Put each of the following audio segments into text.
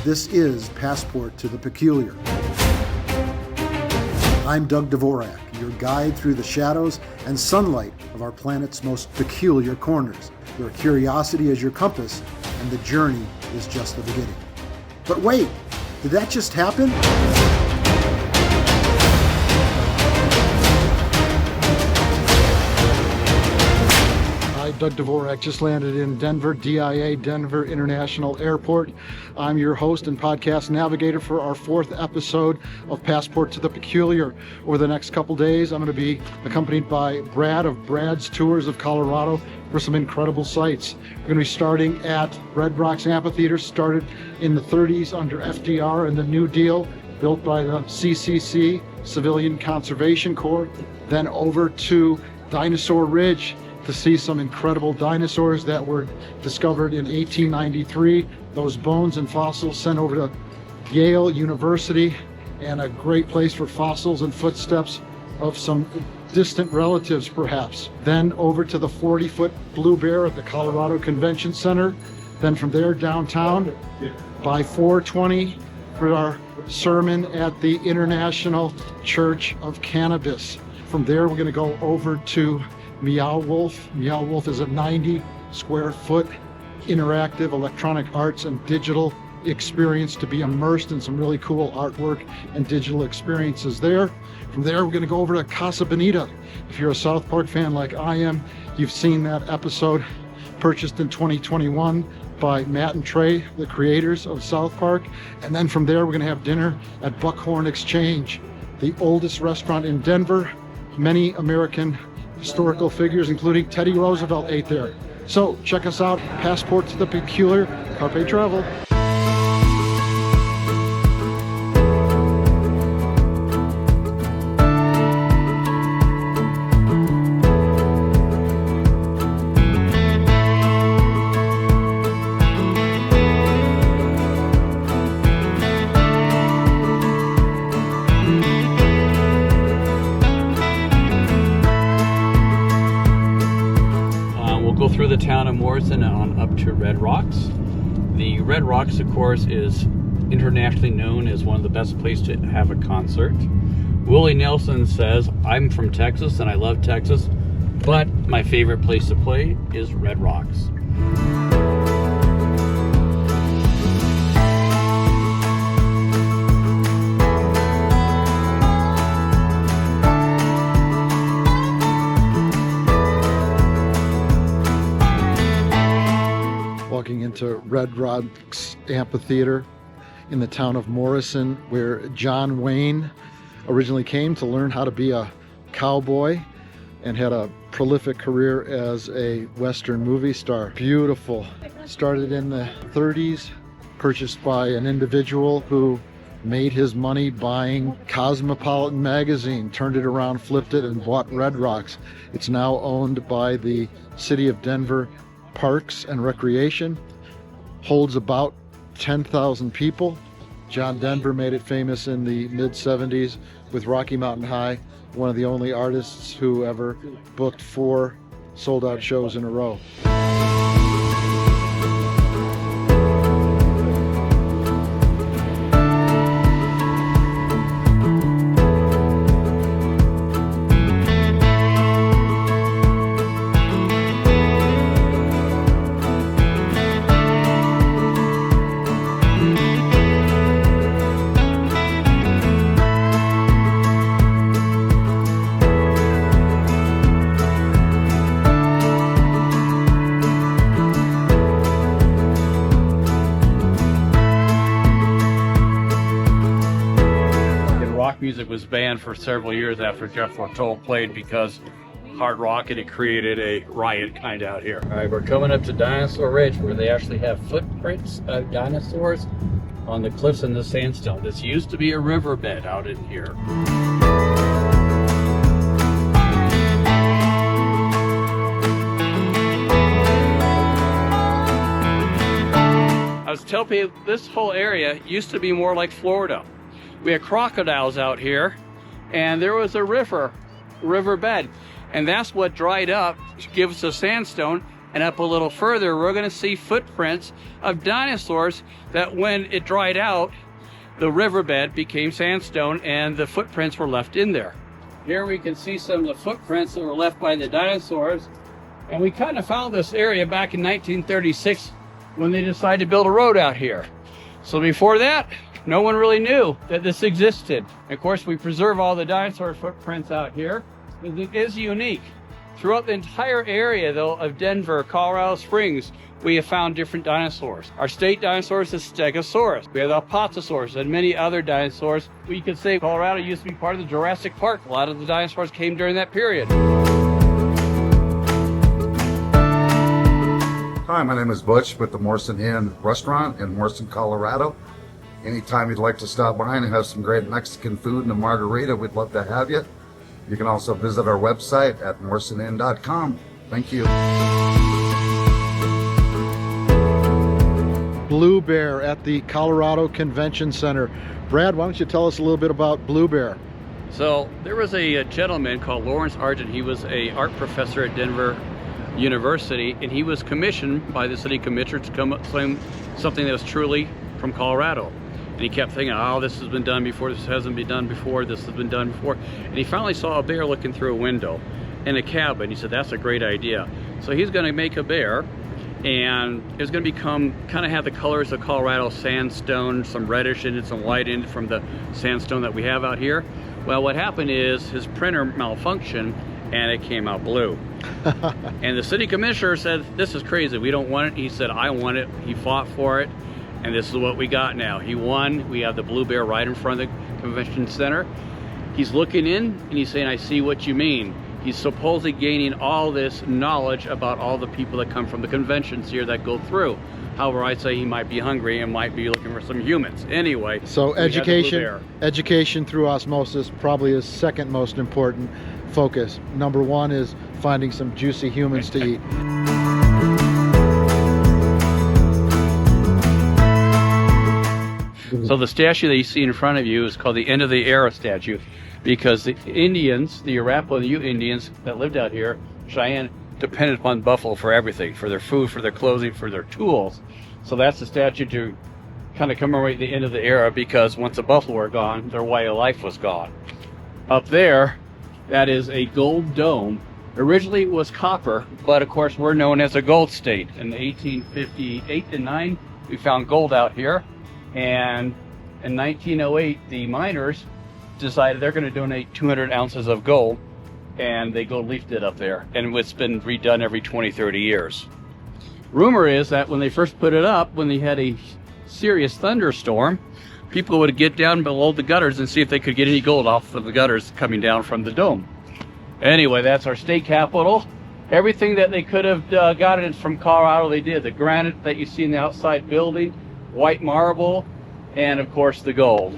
This is Passport to the Peculiar. I'm Doug Dvorak, your guide through the shadows and sunlight of our planet's most peculiar corners, where curiosity is your compass and the journey is just the beginning. But wait, did that just happen? Doug Dvorak just landed in Denver, DIA, Denver International Airport. I'm your host and podcast navigator for our 4th episode of Passport to the Peculiar. Over the next couple days, I'm going to be accompanied by Brad of Brad's Tours of Colorado for some incredible sights. We're going to be starting at Rocks Amphitheater, started in the 30s under FDR and the New Deal, built by the CCC, Civilian Conservation Corps, then over to Dinosaur Ridge, to see some incredible dinosaurs that were discovered in 1893. Those bones and fossils sent over to Yale University, and a great place for fossils and footsteps of some distant relatives perhaps. Then over to the 40-foot blue bear at the Colorado Convention Center. Then from there downtown by 4:20 for our sermon at the International Church of Cannabis. From there we're going to go over to Meow Wolf. Meow Wolf is a 90 square foot interactive electronic arts and digital experience to be immersed in some really cool artwork and digital experiences there. From there, we're going to go over to Casa Bonita. If you're a South Park fan like I am, you've seen that episode purchased in 2021 by Matt and Trey, the creators of South Park. And then from there, we're going to have dinner at Buckhorn Exchange, the oldest restaurant in Denver. Many American historical figures, including Teddy Roosevelt, ate there. So check us out, Passport to the Peculiar, Carpe Travel. Through the town of Morrison and on up to Red Rocks. The Red Rocks, of course, is internationally known as one of the best places to have a concert. Willie Nelson says, I'm from Texas and I love Texas, but my favorite place to play is Red Rocks. Walking into Red Rocks Amphitheater in the town of Morrison, where John Wayne originally came to learn how to be a cowboy and had a prolific career as a Western movie star. Beautiful. Started in the 30s, purchased by an individual who made his money buying Cosmopolitan magazine, turned it around, flipped it, and bought Red Rocks. It's now owned by the City of Denver Parks and Recreation, holds about 10,000 people. John Denver made it famous in the mid-70s with Rocky Mountain High, one of the only artists who ever booked 4 sold-out shows in a row. Music was banned for several years after Jeff Latoll played because hard rock, and it created a riot kind of out here. All right, we're coming up to Dinosaur Ridge, where they actually have footprints of dinosaurs on the cliffs in the sandstone. This used to be a riverbed out in here. I was telling people this whole area used to be more like Florida. We had crocodiles out here, and there was a riverbed, and that's what dried up to give us a sandstone, And up a little further, we're going to see footprints of dinosaurs that when it dried out, the riverbed became sandstone and the footprints were left in there. Here we can see some of the footprints that were left by the dinosaurs. And we kind of found this area back in 1936 when they decided to build a road out here. So before that, no one really knew that this existed. Of course, we preserve all the dinosaur footprints out here because it is unique. Throughout the entire area, though, of Denver, Colorado Springs, we have found different dinosaurs. Our state dinosaur is the Stegosaurus. We have the Apatosaurus and many other dinosaurs. We could say Colorado used to be part of the Jurassic Park. A lot of the dinosaurs came during that period. Hi, my name is Butch with the Morrison Inn Restaurant in Morrison, Colorado. Anytime you'd like to stop by and have some great Mexican food and a margarita, we'd love to have you. You can also visit our website at morrisoninn.com. Thank you. Blue Bear at the Colorado Convention Center. Brad, why don't you tell us a little bit about Blue Bear? So there was a gentleman called Lawrence Argent. He was an art professor at Denver University, and he was commissioned by the city commissioner to come up with something that was truly from Colorado. And he kept thinking, oh, this has been done before, this hasn't been done before, this has been done before. And he finally saw a bear looking through a window in a cabin. He said, that's a great idea. So he's going to make a bear, and it's going to become, kind of have the colors of Colorado sandstone, some reddish in it, some white in it from the sandstone that we have out here. Well, what happened is his printer malfunctioned, and it came out blue. And the city commissioner said, this is crazy, we don't want it. He said, I want it. He fought for it. And this is what we got now. He won. We have the Blue Bear right in front of the convention center. He's looking in and he's saying, I see what you mean. He's supposedly gaining all this knowledge about all the people that come from the conventions here that go through. However, I'd say he might be hungry and might be looking for some humans. Anyway, so education through osmosis probably is second most important focus. Number one is finding some juicy humans to eat. So the statue that you see in front of you is called the End of the Era statue, because the Indians, the Arapaho and the Ute Indians that lived out here, Cheyenne, depended upon buffalo for everything, for their food, for their clothing, for their tools. So that's the statue to kind of commemorate the end of the era, because once the buffalo were gone, their way of life was gone. Up there, that is a gold dome. Originally it was copper, but of course we're known as a gold state. In 1858 and 9, we found gold out here. And in 1908, the miners decided they're going to donate 200 ounces of gold, and they gold leafed it up there. And it's been redone every 20, 30 years. Rumor is that when they first put it up, when they had a serious thunderstorm, people would get down below the gutters and see if they could get any gold off of the gutters coming down from the dome. Anyway, that's our state capitol. Everything that they could have gotten from Colorado, they did. The granite that you see in the outside building, white marble, and of course the gold.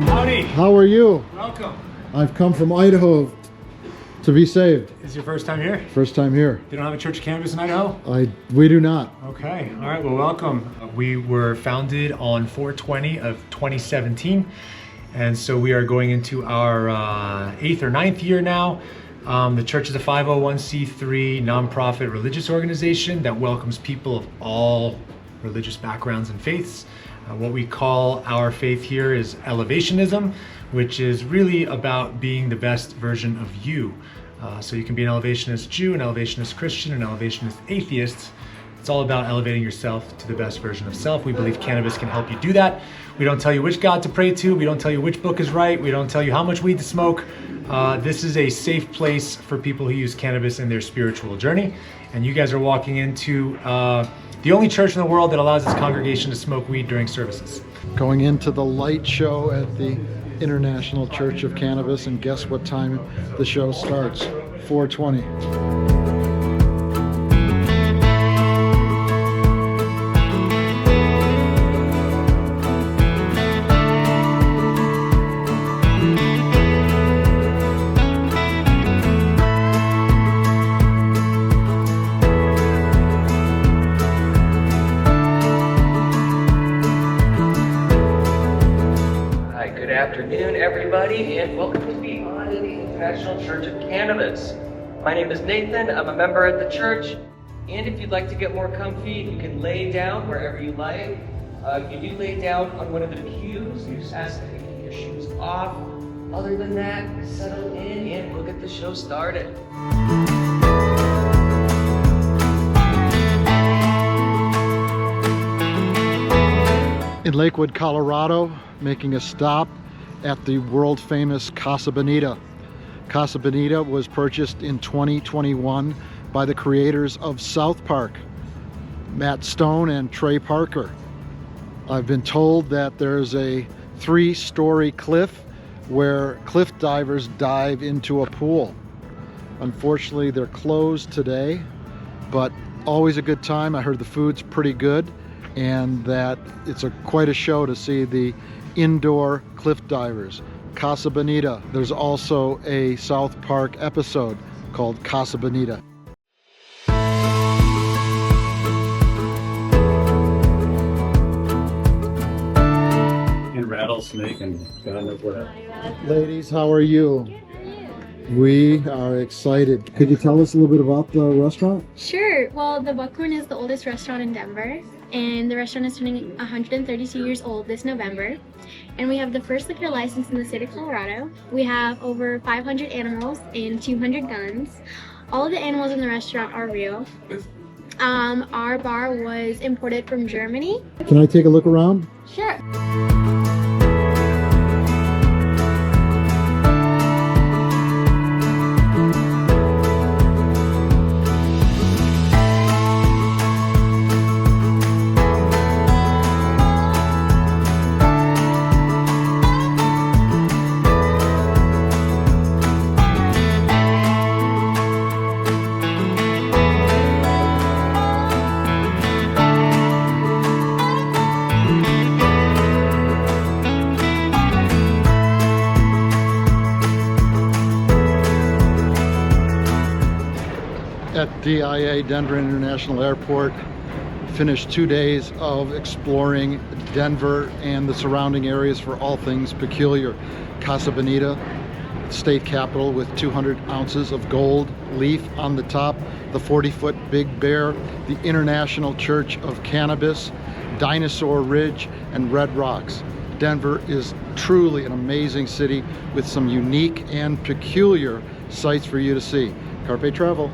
Howdy. How are you? Welcome. I've come from Idaho to be saved. Is this your first time here? First time here. They don't have a church of cannabis in Idaho? We do not. Okay. All right. Well, welcome. We were founded on 4/20 of 2017. And so we are going into our 8th or 9th year now. The church is a 501c3 nonprofit religious organization that welcomes people of all religious backgrounds and faiths. What we call our faith here is elevationism, which is really about being the best version of you. So you can be an elevationist Jew, an elevationist Christian, an elevationist atheist. It's all about elevating yourself to the best version of self. We believe cannabis can help you do that. We don't tell you which God to pray to. We don't tell you which book is right. We don't tell you how much weed to smoke. This is a safe place for people who use cannabis in their spiritual journey. And you guys are walking into the only church in the world that allows its congregation to smoke weed during services. Going into the light show at the International Church of Cannabis, and guess what time the show starts? 4:20. everybody, and welcome to the International Church of Cannabis. My name is Nathan. I'm a member at the church, and if you'd like to get more comfy, you can lay down wherever you like. You do lay down on one of the pews. You just ask to take your shoes off. Other than that, settle in and we'll get the show started. In Lakewood, Colorado, making a stop at the world famous Casa Bonita. Casa Bonita was purchased in 2021 by the creators of South Park, Matt Stone and Trey Parker. I've been told that there's a 3-story cliff where cliff divers dive into a pool. Unfortunately, they're closed today, but always a good time. I heard the food's pretty good and that it's quite a show to see the indoor cliff divers. Casa Bonita. There's also a South Park episode called Casa Bonita. And rattlesnake and God knows what else. Ladies, how are you? We are excited. Could you tell us a little bit about the restaurant? Sure. Well, the Buckhorn is the oldest restaurant in Denver, and the restaurant is turning 132 years old this November. And we have the first liquor license in the state of Colorado. We have over 500 animals and 200 guns. All of the animals in the restaurant are real. Our bar was imported from Germany. Can I take a look around? Sure. At DIA, Denver International Airport, finished 2 days of exploring Denver and the surrounding areas for all things peculiar. Casa Bonita, state capitol with 200 ounces of gold leaf on the top, the 40-foot Big Bear, the International Church of Cannabis, Dinosaur Ridge, and Red Rocks. Denver is truly an amazing city with some unique and peculiar sights for you to see. Carpe travel.